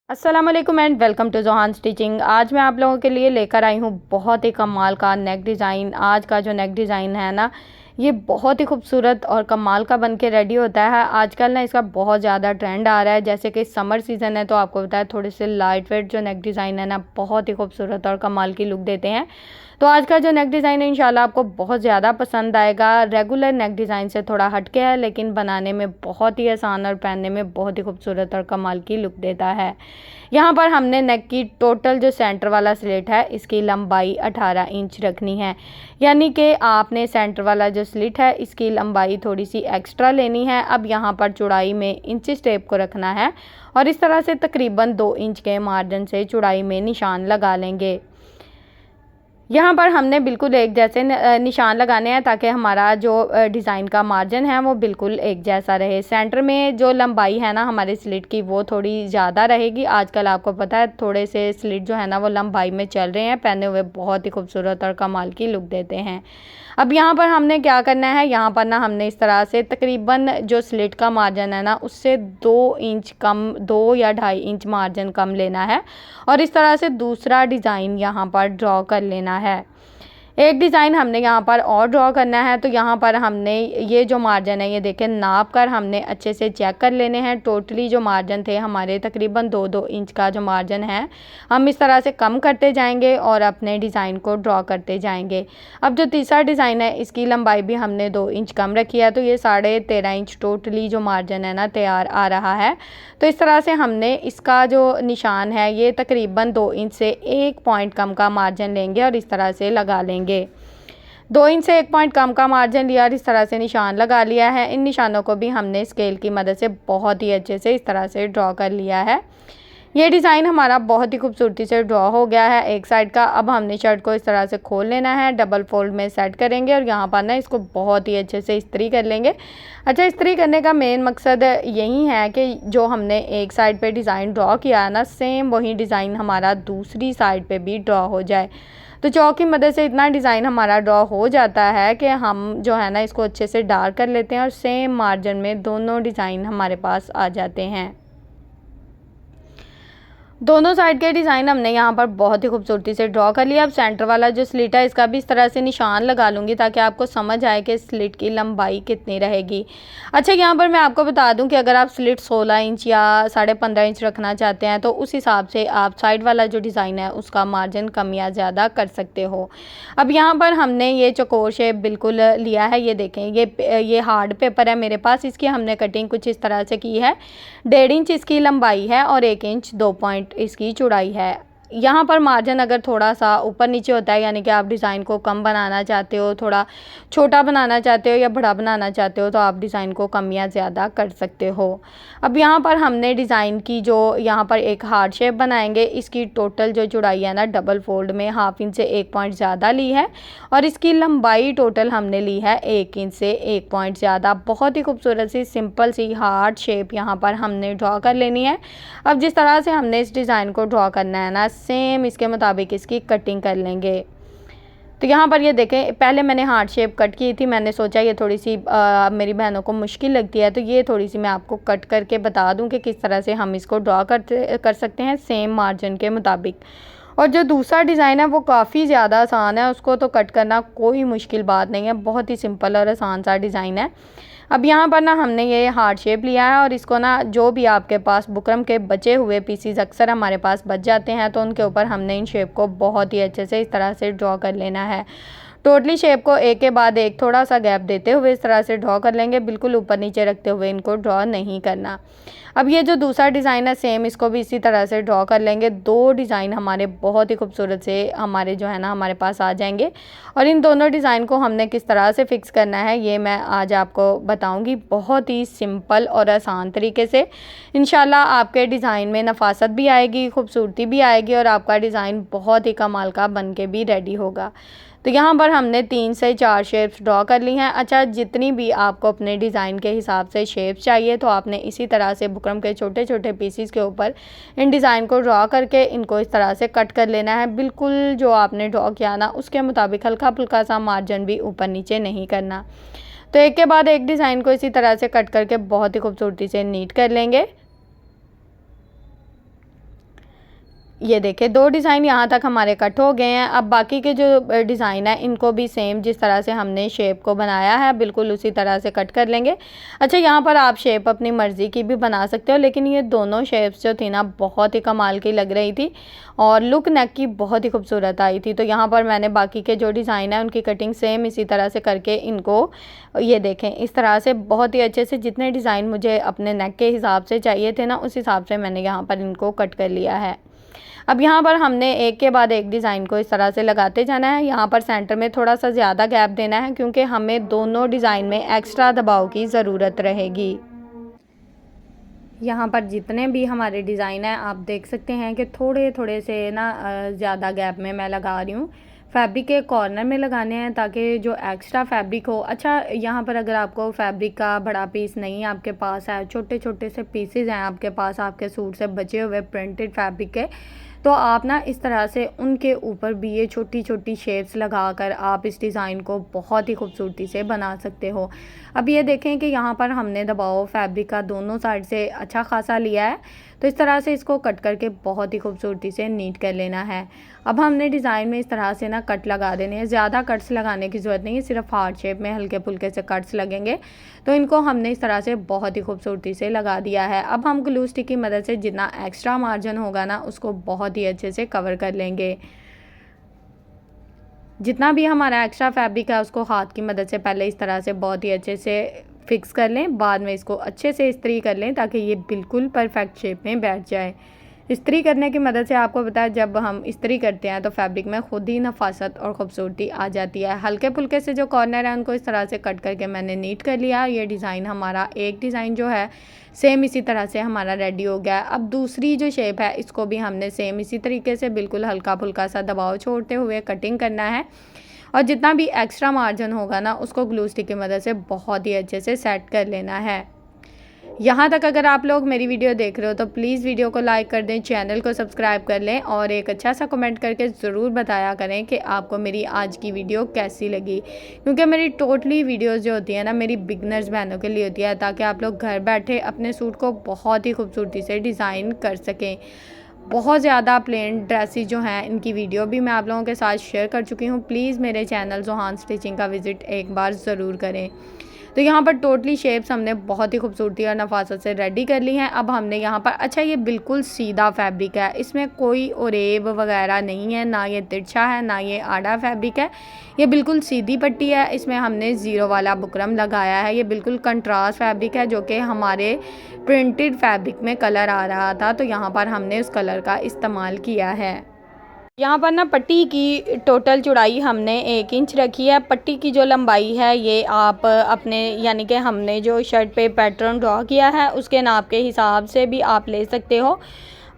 अस्सलाम वालेकुम and welcome to Johan stitching. आज मैं आप लोगों के लिए लेकर आई हूँ बहुत ही कमाल का नेक डिज़ाइन। आज का जो नेक डिज़ाइन है ना, ये बहुत ही खूबसूरत और कमाल का बन के रेडी होता है। आजकल ना इसका बहुत ज़्यादा ट्रेंड आ रहा है। जैसे कि समर सीज़न है तो आपको पता है थोड़े से लाइट वेट जो नेक डिज़ाइन है ना, बहुत ही खूबसूरत और कमाल की लुक देते हैं। तो आज का जो नेक डिज़ाइन है इंशाल्लाह आपको बहुत ज़्यादा पसंद आएगा। रेगुलर नेक डिज़ाइन से थोड़ा हटके है, लेकिन बनाने में बहुत ही आसान और पहनने में बहुत ही खूबसूरत और कमाल की लुक देता है। यहाँ पर हमने नेक की टोटल जो सेंटर वाला स्लिट है, इसकी लंबाई 18 इंच रखनी है। यानी कि आपने सेंटर वाला जो स्लिट है इसकी लंबाई थोड़ी सी एक्स्ट्रा लेनी है। अब यहाँ पर चौड़ाई में इंचेस टेप को रखना है और इस तरह से तकरीबन 2 इंच के मार्जिन से चौड़ाई में निशान लगा लेंगे। यहाँ पर हमने बिल्कुल एक जैसे निशान लगाने हैं ताकि हमारा जो डिज़ाइन का मार्जिन है वो बिल्कुल एक जैसा रहे। सेंटर में जो लंबाई है ना हमारे स्लिट की, वो थोड़ी ज़्यादा रहेगी। आजकल आपको पता है थोड़े से स्लिट जो है ना वो लंबाई में चल रहे हैं, पहने हुए बहुत ही खूबसूरत और कमाल की लुक देते हैं। अब यहाँ पर हमने क्या करना है, यहाँ पर ना हमने इस तरह से तकरीबन जो स्लिट का मार्जिन है ना उससे 2 इंच कम, 2 या 2.5 इंच मार्जिन कम लेना है और इस तरह से दूसरा डिज़ाइन यहाँ पर ड्रॉ कर लेना है। एक डिज़ाइन हमने यहाँ पर और ड्रॉ करना है। तो यहाँ पर हमने ये जो मार्जिन है ये देखें, नाप कर हमने अच्छे से चेक कर लेने हैं। टोटली जो मार्जिन थे हमारे तकरीबन 2-2 इंच का जो मार्जिन है, हम इस तरह से कम करते जाएंगे और अपने डिज़ाइन को ड्रॉ करते जाएंगे। अब जो तीसरा डिज़ाइन है इसकी लंबाई भी हमने 2 इंच कम रखी है, तो ये 13.5 इंच टोटली जो मार्जिन है ना तैयार आ रहा है। तो इस तरह से हमने इसका जो निशान है ये तकरीबन 2 इंच से 1 पॉइंट कम का मार्जिन लेंगे और इस तरह से लगा लेंगे। 2 इंच से 1 पॉइंट कम का मार्जिन लिया और इस तरह से निशान लगा लिया है। इन निशानों को भी हमने स्केल की मदद से बहुत ही अच्छे से इस तरह से ड्रॉ कर लिया है। ये डिज़ाइन हमारा बहुत ही खूबसूरती से ड्रॉ हो गया है एक साइड का। अब हमने शर्ट को इस तरह से खोल लेना है, डबल फोल्ड में सेट करेंगे और यहाँ पर ना इसको बहुत ही अच्छे से इस्त्री कर लेंगे। अच्छा, इस्त्री करने का मेन मकसद यही है कि जो हमने एक साइड पे डिज़ाइन ड्रॉ किया है ना, सेम वही डिज़ाइन हमारा दूसरी साइड पे भी ड्रॉ हो जाए। तो चॉक की मदद से इतना डिज़ाइन हमारा ड्रॉ हो जाता है कि हम जो है ना इसको अच्छे से डार्क कर लेते हैं और सेम मार्जिन में दोनों डिज़ाइन हमारे पास आ जाते हैं। दोनों साइड के डिज़ाइन हमने यहाँ पर बहुत ही खूबसूरती से ड्रॉ कर लिया। अब सेंटर वाला जो स्लिट है इसका भी इस तरह से निशान लगा लूँगी ताकि आपको समझ आए कि स्लिट की लंबाई कितनी रहेगी। अच्छा, यहाँ पर मैं आपको बता दूँ कि अगर आप स्लिट 16 इंच या 15.5 इंच रखना चाहते हैं तो उस हिसाब से आप साइड वाला जो डिज़ाइन है उसका मार्जिन कम या ज़्यादा कर सकते हो। अब यहाँ पर हमने ये चौकोर शेप बिल्कुल लिया है। ये देखें, ये हार्ड पेपर है मेरे पास। इसकी हमने कटिंग कुछ इस तरह से की है। 1.5 इंच इसकी लंबाई है और 1 इंच 2 पॉइंट इसकी चौड़ाई है। यहाँ पर मार्जिन अगर थोड़ा सा ऊपर नीचे होता है, यानी कि आप डिज़ाइन को कम बनाना चाहते हो, थोड़ा छोटा बनाना चाहते हो या बड़ा बनाना चाहते हो, तो आप डिज़ाइन को कम या ज़्यादा कर सकते हो। अब यहाँ पर हमने डिज़ाइन की जो यहाँ पर एक हार्ट शेप बनाएंगे, इसकी टोटल जो चौड़ाई है ना डबल फोल्ड में 1/2 इंच से 1 पॉइंट ज़्यादा ली है और इसकी लंबाई टोटल हमने ली है 1 इंच से 1 पॉइंट ज़्यादा। बहुत ही खूबसूरत सी सिंपल सी हार्ट शेप यहाँ पर हमने ड्रॉ कर लेनी है। अब जिस तरह से हमने इस डिज़ाइन को ड्रॉ करना है ना, सेम इसके मुताबिक इसकी कटिंग कर लेंगे। तो यहाँ पर ये देखें, पहले मैंने हार्ट शेप कट की थी। मैंने सोचा ये थोड़ी सी मेरी बहनों को मुश्किल लगती है, तो ये थोड़ी सी मैं आपको कट करके बता दूँ कि किस तरह से हम इसको ड्रॉ कर सकते हैं सेम मार्जिन के मुताबिक। और जो दूसरा डिज़ाइन है वो काफ़ी ज़्यादा आसान है, उसको तो कट करना कोई मुश्किल बात नहीं है, बहुत ही सिंपल और आसान सा डिज़ाइन है। अब यहाँ पर ना हमने ये हार्ट शेप लिया है और इसको ना जो भी आपके पास बुकरम के बचे हुए पीसीज अक्सर हमारे पास बच जाते हैं, तो उनके ऊपर हमने इन शेप को बहुत ही अच्छे से इस तरह से ड्रॉ कर लेना है। टोटली शेप को एक के बाद एक थोड़ा सा गैप देते हुए इस तरह से ड्रॉ कर लेंगे, बिल्कुल ऊपर नीचे रखते हुए इनको ड्रॉ नहीं करना। अब ये जो दूसरा डिज़ाइन है सेम इसको भी इसी तरह से ड्रॉ कर लेंगे। 2 डिज़ाइन हमारे बहुत ही खूबसूरत से हमारे जो है ना हमारे पास आ जाएंगे और इन दोनों डिज़ाइन को हमने किस तरह से फ़िक्स करना है ये मैं आज आपको बताऊंगी, बहुत ही सिंपल और आसान तरीके से। इंशाल्लाह आपके डिज़ाइन में नफासत भी आएगी, खूबसूरती भी आएगी और आपका डिज़ाइन बहुत ही कमाल का बन के भी रेडी होगा। तो यहाँ पर हमने 3 से 4 शेप्स ड्रॉ कर ली हैं। अच्छा, जितनी भी आपको अपने डिज़ाइन के हिसाब से शेप्स चाहिए तो आपने इसी तरह से बुकरम के छोटे छोटे पीसीस के ऊपर इन डिज़ाइन को ड्रॉ करके इनको इस तरह से कट कर लेना है। बिल्कुल जो आपने ड्रॉ किया ना उसके मुताबिक हल्का फुल्का सा मार्जिन भी ऊपर नीचे नहीं करना। तो एक के बाद एक डिज़ाइन को इसी तरह से कट करके बहुत ही खूबसूरती से नीट कर लेंगे। ये देखिए 2 डिज़ाइन यहाँ तक हमारे कट हो गए हैं। अब बाकी के जो डिज़ाइन है इनको भी सेम जिस तरह से हमने शेप को बनाया है बिल्कुल उसी तरह से कट कर लेंगे। अच्छा, यहाँ पर आप शेप अपनी मर्ज़ी की भी बना सकते हो, लेकिन ये दोनों शेप्स जो थी ना बहुत ही कमाल की लग रही थी और लुक नेक की बहुत ही खूबसूरत आई थी। तो यहाँ पर मैंने बाकी के जो डिज़ाइन है उनकी कटिंग सेम इसी तरह से करके इनको ये देखें इस तरह से बहुत ही अच्छे से जितने डिज़ाइन मुझे अपने नेक के हिसाब से चाहिए थे ना उस हिसाब से मैंने यहाँ पर इनको कट कर लिया है। अब यहाँ पर हमने एक के बाद एक डिज़ाइन को इस तरह से लगाते जाना है। यहाँ पर सेंटर में थोड़ा सा ज़्यादा गैप देना है क्योंकि हमें दोनों डिज़ाइन में एक्स्ट्रा दबाव की ज़रूरत रहेगी। यहाँ पर जितने भी हमारे डिज़ाइन हैं आप देख सकते हैं कि थोड़े थोड़े से ना ज़्यादा गैप में मैं लगा रही हूँ। फैब्रिक के कॉर्नर में लगाने हैं ताकि जो एक्स्ट्रा फैब्रिक हो। अच्छा, यहाँ पर अगर आपको फैब्रिक का बड़ा पीस नहीं आपके पास है, छोटे छोटे से पीसेज हैं आपके पास आपके सूट से बचे हुए प्रिंटेड फैब्रिक के, तो आप ना इस तरह से उनके ऊपर भी ये छोटी छोटी शेप्स लगाकर आप इस डिज़ाइन को बहुत ही खूबसूरती से बना सकते हो। अब ये देखें कि यहाँ पर हमने दबाव फैब्रिक का दोनों साइड से अच्छा खासा लिया है, तो इस तरह से इसको कट करके बहुत ही खूबसूरती से नीट कर लेना है। अब हमने डिज़ाइन में इस तरह से ना कट लगा देने हैं। ज़्यादा कट्स लगाने की ज़रूरत नहीं है, सिर्फ हार्ट शेप में हल्के फुल्के से कट्स लगेंगे। तो इनको हमने इस तरह से बहुत ही खूबसूरती से लगा दिया है। अब हम ग्लू स्टिक की मदद से जितना एक्स्ट्रा मार्जिन होगा ना उसको बहुत ही अच्छे से कवर कर लेंगे। जितना भी हमारा एक्स्ट्रा फैब्रिक है उसको हाथ की मदद से पहले इस तरह से बहुत ही अच्छे से फिक्स कर लें, बाद में इसको अच्छे से इस्त्री कर लें ताकि ये बिल्कुल परफेक्ट शेप में बैठ जाए। इस्त्री करने की मदद से आपको पता है जब हम इस्त्री करते हैं तो फैब्रिक में खुद ही नफासत और ख़ूबसूरती आ जाती है। हल्के फुल्के से जो कॉर्नर है उनको इस तरह से कट करके मैंने नीट कर लिया। ये डिज़ाइन हमारा एक डिज़ाइन जो है सेम इसी तरह से हमारा रेडी हो गया। अब दूसरी जो शेप है इसको भी हमने सेम इसी तरीके से बिल्कुल हल्का फुल्का सा दबाव छोड़ते हुए कटिंग करना है और जितना भी एक्स्ट्रा मार्जिन होगा ना उसको ग्लू स्टिक की मदद से बहुत ही अच्छे से सेट कर लेना है। यहाँ तक अगर आप लोग मेरी वीडियो देख रहे हो तो प्लीज़ वीडियो को लाइक कर दें, चैनल को सब्सक्राइब कर लें और एक अच्छा सा कमेंट करके ज़रूर बताया करें कि आपको मेरी आज की वीडियो कैसी लगी। क्योंकि मेरी टोटली वीडियोस जो होती है ना मेरी बिगनर्स बहनों के लिए होती है ताकि आप लोग घर बैठे अपने सूट को बहुत ही खूबसूरती से डिज़ाइन कर सकें। बहुत ज़्यादा प्लेन ड्रेसेस जो हैं इनकी वीडियो भी मैं आप लोगों के साथ शेयर कर चुकी हूँ। प्लीज़ मेरे चैनल जोहान स्टिचिंग का विज़िट एक बार ज़रूर करें। तो यहाँ पर टोटली शेप्स हमने बहुत ही खूबसूरती और नफासत से रेडी कर ली हैं। अब हमने यहाँ पर अच्छा ये बिल्कुल सीधा फैब्रिक है, इसमें कोई ओरेब वगैरह नहीं है, ना ये तिरछा है ना ये आड़ा फैब्रिक है। ये बिल्कुल सीधी पट्टी है, इसमें हमने ज़ीरो वाला बुकरम लगाया है। ये बिल्कुल कंट्रास्ट फैब्रिक है जो कि हमारे प्रिंटेड फैब्रिक में कलर आ रहा था तो यहाँ पर हमने उस कलर का इस्तेमाल किया है। यहाँ पर ना पट्टी की टोटल चौड़ाई हमने 1 इंच रखी है। पट्टी की जो लंबाई है ये आप अपने यानी कि हमने जो शर्ट पे पैटर्न ड्रॉ किया है उसके नाप के हिसाब से भी आप ले सकते हो।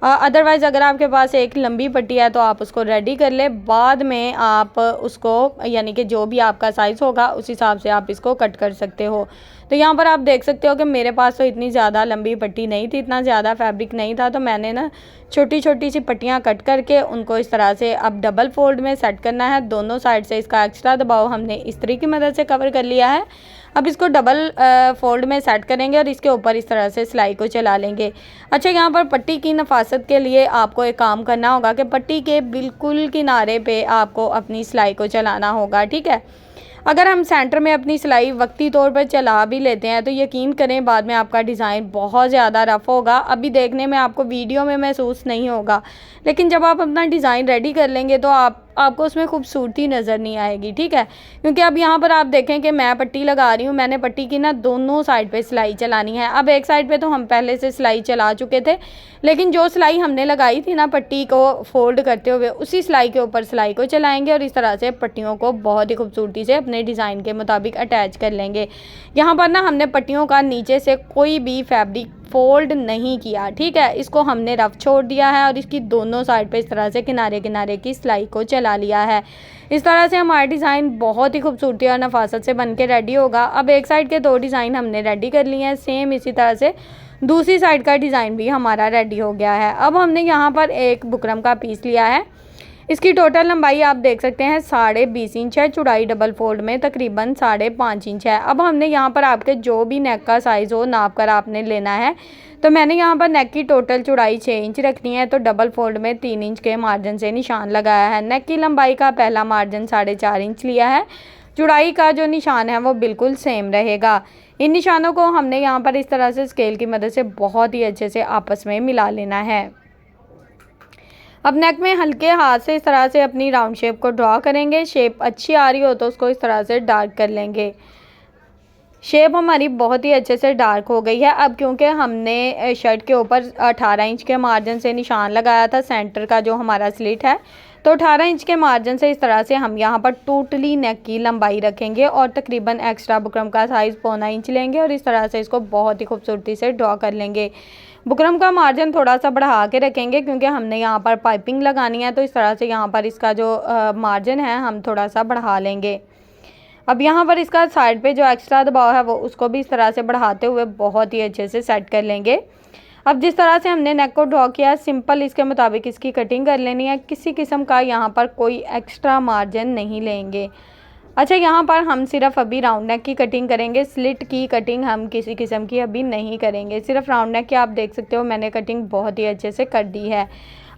अदरवाइज़ अगर आपके पास एक लंबी पट्टी है तो आप उसको रेडी कर ले, बाद में आप उसको यानी कि जो भी आपका साइज़ होगा उस हिसाब से आप इसको कट कर सकते हो। तो यहाँ पर आप देख सकते हो कि मेरे पास तो इतनी ज़्यादा लंबी पट्टी नहीं थी, इतना ज़्यादा फैब्रिक नहीं था, तो मैंने ना छोटी छोटी सी पट्टियाँ कट करके उनको इस तरह से अब डबल फोल्ड में सेट करना है। दोनों साइड से इसका एक्स्ट्रा दबाव हमने इस्त्री की मदद से कवर कर लिया है। अब इसको डबल फोल्ड में सेट करेंगे और इसके ऊपर इस तरह से सिलाई को चला लेंगे। अच्छा, यहाँ पर पट्टी की नफासत के लिए आपको एक काम करना होगा कि पट्टी के बिल्कुल किनारे पे आपको अपनी सिलाई को चलाना होगा, ठीक है। अगर हम सेंटर में अपनी सिलाई वक्ती तौर पर चला भी लेते हैं तो यकीन करें बाद में आपका डिज़ाइन बहुत ज़्यादा रफ़ होगा। अभी देखने में आपको वीडियो में महसूस नहीं होगा, लेकिन जब आप अपना डिज़ाइन रेडी कर लेंगे तो आपको उसमें खूबसूरती नज़र नहीं आएगी, ठीक है। क्योंकि अब यहाँ पर आप देखें कि मैं पट्टी लगा रही हूँ, मैंने पट्टी की ना दोनों साइड पे सिलाई चलानी है। अब एक साइड पे तो हम पहले से सिलाई चला चुके थे, लेकिन जो सिलाई हमने लगाई थी ना पट्टी को फोल्ड करते हुए उसी सिलाई के ऊपर सिलाई को चलाएंगे और इस तरह से पट्टियों को बहुत ही खूबसूरती से अपने डिज़ाइन के मुताबिक अटैच कर लेंगे। यहाँ पर ना हमने पट्टियों का नीचे से कोई भी फैब्रिक फोल्ड नहीं किया, ठीक है। इसको हमने रफ छोड़ दिया है और इसकी दोनों साइड पे इस तरह से किनारे किनारे की सिलाई को चला लिया है। इस तरह से हमारा डिज़ाइन बहुत ही खूबसूरती और नफासत से बन के रेडी होगा। अब एक साइड के 2 डिज़ाइन हमने रेडी कर लिए हैं, सेम इसी तरह से दूसरी साइड का डिज़ाइन भी हमारा रेडी हो गया है। अब हमने यहाँ पर एक बुकरम का पीस लिया है, इसकी टोटल लंबाई आप देख सकते हैं 20.5 इंच है, चौड़ाई डबल फोल्ड में तकरीबन 5.5 इंच है। अब हमने यहाँ पर आपके जो भी नेक का साइज़ हो नाप कर आपने लेना है। तो मैंने यहाँ पर नेक की टोटल चौड़ाई 6 इंच रखनी है, तो डबल फोल्ड में 3 इंच के मार्जिन से निशान लगाया है। नेक की लंबाई का पहला मार्जिन 4.5 इंच लिया है। चौड़ाई का जो निशान है वो बिल्कुल सेम रहेगा। इन निशानों को हमने यहाँ पर इस तरह से स्केल की मदद से बहुत ही अच्छे से आपस में मिला लेना है। अब नेक में हल्के हाथ से इस तरह से अपनी राउंड शेप को ड्रॉ करेंगे। शेप अच्छी आ रही हो तो उसको इस तरह से डार्क कर लेंगे। शेप हमारी बहुत ही अच्छे से डार्क हो गई है। अब क्योंकि हमने शर्ट के ऊपर 18 इंच के मार्जिन से निशान लगाया था सेंटर का जो हमारा स्लिट है, तो 18 इंच के मार्जिन से इस तरह से हम यहाँ पर टोटली नेक की लंबाई रखेंगे और तकरीबन एक्स्ट्रा बुकरम का साइज़ 1.25 इंच लेंगे और इस तरह से इसको बहुत ही खूबसूरती से ड्रॉ कर लेंगे। बुकरम का मार्जिन थोड़ा सा बढ़ा के रखेंगे क्योंकि हमने यहाँ पर पाइपिंग लगानी है, तो इस तरह से यहाँ पर इसका जो मार्जिन है हम थोड़ा सा बढ़ा लेंगे। अब यहाँ पर इसका साइड पे जो एक्स्ट्रा दबाव है वो उसको भी इस तरह से बढ़ाते हुए बहुत ही अच्छे से सेट कर लेंगे। अब जिस तरह से हमने नेक को ड्रॉ किया सिंपल इसके मुताबिक इसकी कटिंग कर लेनी है। किसी किस्म का यहाँ पर कोई एक्स्ट्रा मार्जिन नहीं लेंगे। अच्छा, यहाँ पर हम सिर्फ अभी राउंड नेक की कटिंग करेंगे, स्लिट की कटिंग हम किसी किस्म की अभी नहीं करेंगे। सिर्फ राउंड नेक की आप देख सकते हो मैंने कटिंग बहुत ही अच्छे से कर दी है।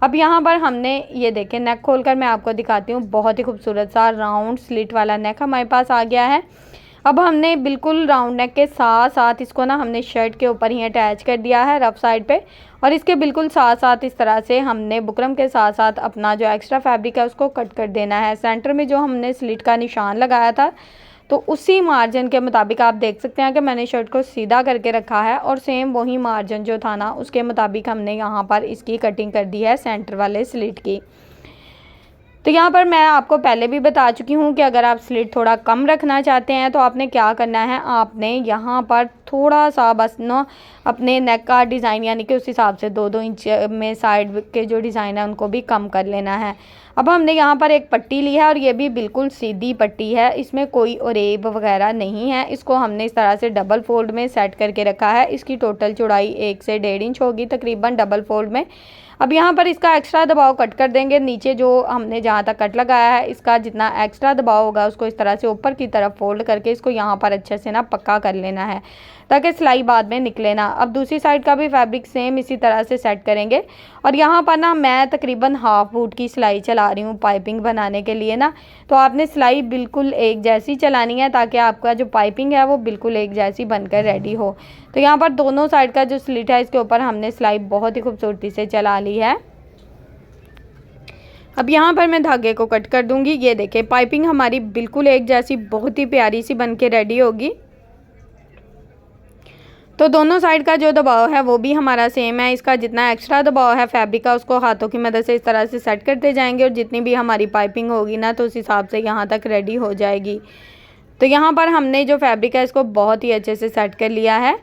अब यहाँ पर हमने ये देखें, नेक खोलकर मैं आपको दिखाती हूँ, बहुत ही खूबसूरत सा राउंड स्लिट वाला नेक हमारे पास आ गया है। अब हमने बिल्कुल राउंड नेक के साथ साथ इसको ना हमने शर्ट के ऊपर ही अटैच कर दिया है रफ साइड पे, और इसके बिल्कुल साथ साथ इस तरह से हमने बुकरम के साथ साथ अपना जो एक्स्ट्रा फैब्रिक है उसको कट कर देना है। सेंटर में जो हमने स्लिट का निशान लगाया था तो उसी मार्जिन के मुताबिक आप देख सकते हैं कि मैंने शर्ट को सीधा करके रखा है और सेम वही मार्जिन जो था ना उसके मुताबिक हमने यहाँ पर इसकी कटिंग कर दी है सेंटर वाले स्लिट की। तो यहाँ पर मैं आपको पहले भी बता चुकी हूँ कि अगर आप स्लिट थोड़ा कम रखना चाहते हैं तो आपने क्या करना है, आपने यहाँ पर थोड़ा सा बस ना अपने नेक का डिज़ाइन यानी कि उस हिसाब से 2-2 इंच में साइड के जो डिज़ाइन है उनको भी कम कर लेना है। अब हमने यहाँ पर एक पट्टी ली है और ये भी बिल्कुल सीधी पट्टी है, इसमें कोई ओरेब वगैरह नहीं है। इसको हमने इस तरह से डबल फोल्ड में सेट करके रखा है। इसकी टोटल चौड़ाई 1 से 1.5 इंच होगी तकरीबन डबल फोल्ड में। अब यहाँ पर इसका एक्स्ट्रा दबाव कट कर देंगे। नीचे जो हमने जहाँ तक कट लगाया है इसका जितना एक्स्ट्रा दबाव होगा उसको इस तरह से ऊपर की तरफ फोल्ड करके इसको यहाँ पर अच्छे से ना पक्का कर लेना है ताकि सिलाई बाद में निकले ना। अब दूसरी साइड का भी फैब्रिक सेम इसी तरह से सेट करेंगे और यहाँ पर ना मैं तकरीबन हाफ फुट की सिलाई चला रही हूँ पाइपिंग बनाने के लिए ना, तो आपने सिलाई बिल्कुल एक जैसी चलानी है ताकि आपका जो पाइपिंग है वो बिल्कुल एक जैसी बनकर रेडी हो। तो यहाँ पर दोनों साइड का जो स्लिट है इसके ऊपर हमने सिलाई बहुत ही खूबसूरती से चला ली है। अब यहाँ पर मैं धागे को कट कर दूंगी। ये देखिए पाइपिंग हमारी बिल्कुल एक जैसी बहुत ही प्यारी सी बन के रेडी होगी। तो दोनों साइड का जो दबाव है वो भी हमारा सेम है। इसका जितना एक्स्ट्रा दबाव है फैब्रिक का उसको हाथों की मदद से इस तरह से सेट करते जाएंगे और जितनी भी हमारी पाइपिंग होगी ना तो उस हिसाब से यहाँ तक रेडी हो जाएगी। तो यहाँ पर हमने जो फैब्रिक है इसको बहुत ही अच्छे से सेट कर लिया है।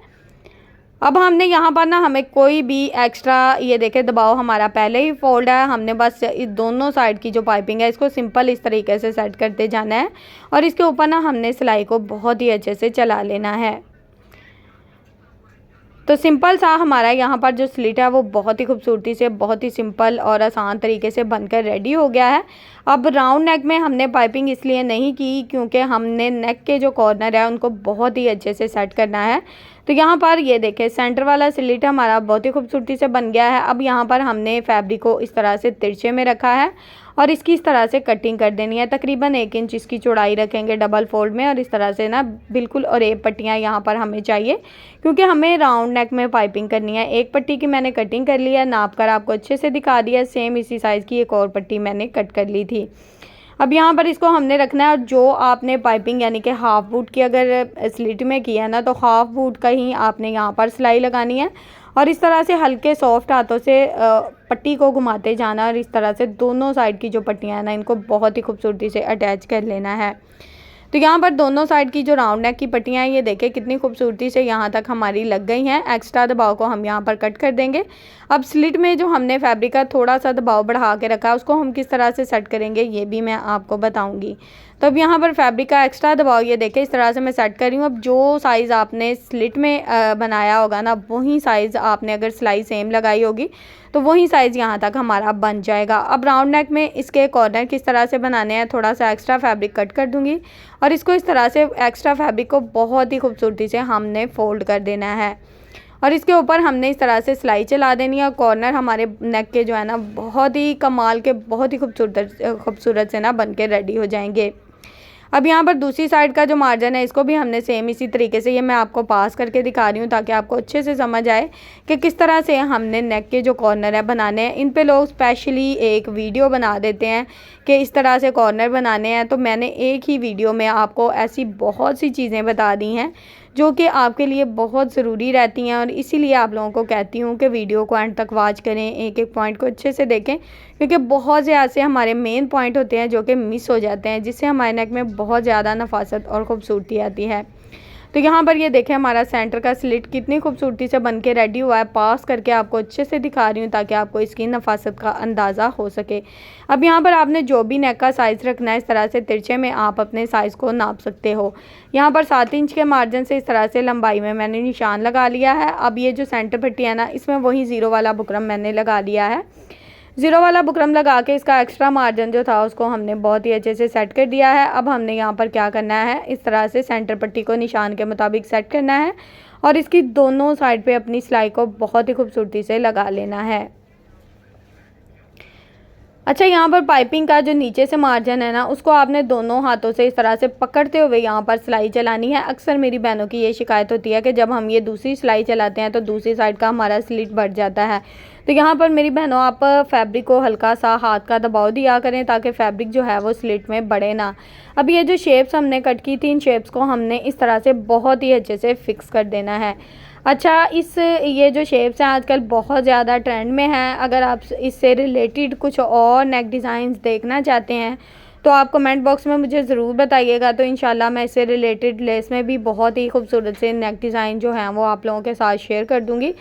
अब हमने यहाँ पर ना हमें कोई भी एक्स्ट्रा, ये देखें दबाव हमारा पहले ही फोल्ड है, हमने बस इस दोनों साइड की जो पाइपिंग है इसको सिंपल इस तरीके से सेट करते जाना है और इसके ऊपर ना हमने सिलाई को बहुत ही अच्छे से चला लेना है। तो सिंपल सा हमारा यहाँ पर जो स्लिट है वो बहुत ही खूबसूरती से बहुत ही सिंपल और आसान तरीके से बनकर रेडी हो गया है। अब राउंड नेक में हमने पाइपिंग इसलिए नहीं की क्योंकि हमने नेक के जो कॉर्नर है उनको बहुत ही अच्छे से सेट करना है। तो यहाँ पर ये देखें सेंटर वाला स्लिट हमारा बहुत ही खूबसूरती से बन गया है। अब यहाँ पर हमने फैब्रिक को इस तरह से तिरछे में रखा है और इसकी इस तरह से कटिंग कर देनी है। तकरीबन 1 इंच इसकी चौड़ाई रखेंगे डबल फोल्ड में और इस तरह से ना बिल्कुल, और एक पट्टियाँ यहाँ पर हमें चाहिए क्योंकि हमें राउंड नेक में पाइपिंग करनी है। एक पट्टी की मैंने कटिंग कर ली है, नाप कर आपको अच्छे से दिखा दिया। सेम इसी साइज़ की एक और पट्टी मैंने कट कर ली थी। अब यहाँ पर इसको हमने रखना है और जो आपने पाइपिंग यानी कि हाफ बूट की अगर स्लिट में किया है ना तो हाफ बूट का ही आपने यहाँ पर सिलाई लगानी है और इस तरह से हल्के सॉफ्ट हाथों से पट्टी को घुमाते जाना और इस तरह से दोनों साइड की जो पट्टियाँ हैं ना इनको बहुत ही खूबसूरती से अटैच कर लेना है। तो यहाँ पर दोनों साइड की जो राउंड नेक की पट्टियाँ हैं ये देखें कितनी खूबसूरती से यहाँ तक हमारी लग गई हैं। एक्स्ट्रा दबाव को हम यहाँ पर कट कर देंगे। अब स्लिट में जो हमने फैब्रिक का थोड़ा सा दबाव बढ़ा के रखा है उसको हम किस तरह से सेट करेंगे ये भी मैं आपको बताऊँगी। तो अब यहाँ पर फैब्रिक का एक्स्ट्रा दबाव ये देखें इस तरह से मैं सेट कर रही हूँ। अब जो साइज़ आपने स्लिट में बनाया होगा ना, वही साइज़ आपने अगर सिलाई सेम लगाई होगी तो वही साइज़ यहाँ तक हमारा बन जाएगा। अब राउंड नेक में इसके कॉर्नर किस तरह से बनाने हैं, थोड़ा सा एक्स्ट्रा फैब्रिक कट कर दूँगी और इसको इस तरह से एक्स्ट्रा फैब्रिक को बहुत ही खूबसूरती से हमने फ़ोल्ड कर देना है और इसके ऊपर हमने इस तरह से सिलाई चला देनी है। कॉर्नर हमारे नेक के जो है ना बहुत ही कमाल के, बहुत ही खूबसूरत से ना बन के रेडी हो जाएंगे। अब यहाँ पर दूसरी साइड का जो मार्जिन है इसको भी हमने सेम इसी तरीके से, ये मैं आपको पास करके दिखा रही हूँ ताकि आपको अच्छे से समझ आए कि किस तरह से हमने नेक के जो कॉर्नर है बनाने हैं। इन पे लोग स्पेशली एक वीडियो बना देते हैं कि इस तरह से कॉर्नर बनाने हैं, तो मैंने एक ही वीडियो में आपको ऐसी बहुत सी चीज़ें बता दी हैं जो कि आपके लिए बहुत ज़रूरी रहती हैं और इसीलिए आप लोगों को कहती हूँ कि वीडियो को एंड तक वॉच करें, एक एक पॉइंट को अच्छे से देखें, क्योंकि बहुत से ऐसे हमारे मेन पॉइंट होते हैं जो कि मिस हो जाते हैं, जिससे हमारे नेक में बहुत ज़्यादा नफासत और ख़ूबसूरती आती है। तो यहाँ पर ये देखें हमारा सेंटर का स्लिट कितनी खूबसूरती से बन के रेडी हुआ है। पास करके आपको अच्छे से दिखा रही हूँ ताकि आपको इसकी नफासत का अंदाज़ा हो सके। अब यहाँ पर आपने जो भी नेक का साइज़ रखना है इस तरह से तिरछे में आप अपने साइज़ को नाप सकते हो। यहाँ पर 7 इंच के मार्जिन से इस तरह से लंबाई में मैंने निशान लगा लिया है। अब ये जो सेंटर पट्टी है ना, इसमें वही ज़ीरो वाला बुकरम मैंने लगा लिया है। ज़ीरो वाला बुकरम लगा के इसका एक्स्ट्रा मार्जिन जो था उसको हमने बहुत ही अच्छे से सेट कर दिया है। अब हमने यहाँ पर क्या करना है, इस तरह से सेंटर पट्टी को निशान के मुताबिक सेट करना है और इसकी दोनों साइड पे अपनी सिलाई को बहुत ही खूबसूरती से लगा लेना है। अच्छा, यहाँ पर पाइपिंग का जो नीचे से मार्जिन है ना, उसको आपने दोनों हाथों से इस तरह से पकड़ते हुए यहाँ पर सिलाई चलानी है। अक्सर मेरी बहनों की ये शिकायत होती है कि जब हम ये दूसरी सिलाई चलाते हैं तो दूसरी साइड का हमारा स्लिट बढ़ जाता है। तो यहाँ पर मेरी बहनों आप फैब्रिक को हल्का सा हाथ का दबाव दिया करें ताकि फैब्रिक जो है वो स्लिट में बढ़े ना। अब ये जो शेप्स हमने कट की थी, इन शेप्स को हमने इस तरह से बहुत ही अच्छे से फिक्स कर देना है। अच्छा, ये जो शेप्स हैं आजकल बहुत ज़्यादा ट्रेंड में हैं। अगर आप इससे रिलेटेड कुछ और नेक डिज़ाइंस देखना चाहते हैं तो आप कमेंट बॉक्स में मुझे ज़रूर बताइएगा, तो इंशाल्लाह मैं इससे रिलेटेड लेस में भी बहुत ही खूबसूरत से नेक डिज़ाइन जो हैं वो आप लोगों के साथ शेयर कर दूँगी।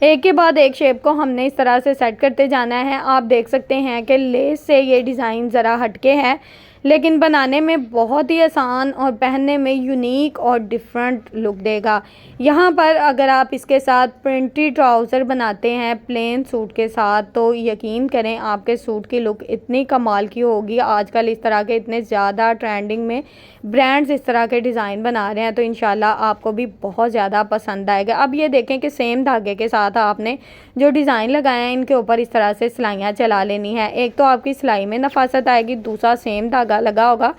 एक के बाद एक शेप को हमने इस तरह से सेट करते जाना है। आप देख सकते हैं कि लेस से ये डिज़ाइन ज़रा हटके है लेकिन बनाने में बहुत ही आसान और पहनने में यूनिक और डिफरेंट लुक देगा। यहाँ पर अगर आप इसके साथ प्रिंटेड ट्राउज़र बनाते हैं प्लेन सूट के साथ, तो यकीन करें आपके सूट की लुक इतनी कमाल की होगी। आजकल इस तरह के इतने ज़्यादा ट्रेंडिंग में ब्रांड्स इस तरह के डिज़ाइन बना रहे हैं, तो इंशाल्लाह आपको भी बहुत ज़्यादा पसंद आएगा। अब ये देखें कि सेम धागे के साथ आपने जो डिज़ाइन लगाए हैं इनके ऊपर इस तरह से सिलाइयाँ चला लेनी है। एक तो आपकी सिलाई में नफासत आएगी, दूसरा सेम धागा लगा होगा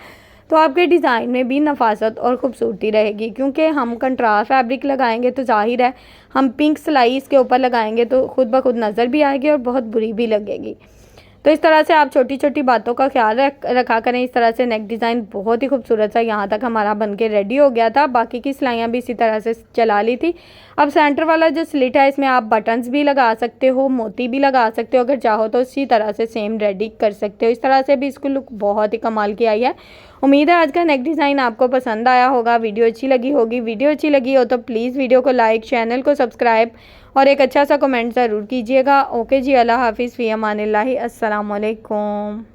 तो आपके डिज़ाइन में भी नफासत और ख़ूबसूरती रहेगी। क्योंकि हम कंट्रास्ट फैब्रिक लगाएंगे तो जाहिर है हम पिंक सिलाई इसके ऊपर लगाएंगे तो खुद ब खुद नज़र भी आएगी और बहुत बुरी भी लगेगी। तो इस तरह से आप छोटी छोटी बातों का ख्याल रखा करें। इस तरह से नेक डिज़ाइन बहुत ही खूबसूरत सा यहाँ तक हमारा बनके रेडी हो गया था। बाकी की सिलाइयाँ भी इसी तरह से चला ली थी। अब सेंटर वाला जो स्लिट है इसमें आप बटन्स भी लगा सकते हो, मोती भी लगा सकते हो, अगर चाहो तो इसी तरह से सेम रेडी कर सकते हो। इस तरह से भी इसको लुक बहुत ही कमाल की आई है। उम्मीद है आज का नेक डिज़ाइन आपको पसंद आया होगा, वीडियो अच्छी लगी होगी। वीडियो अच्छी लगी हो तो प्लीज़ वीडियो को लाइक, चैनल को सब्सक्राइब और एक अच्छा सा कमेंट ज़रूर कीजिएगा। ओके जी, अल्लाह हाफिज़, फ़ी अमानिल्लाहि, अस्सलाम वालेकुम।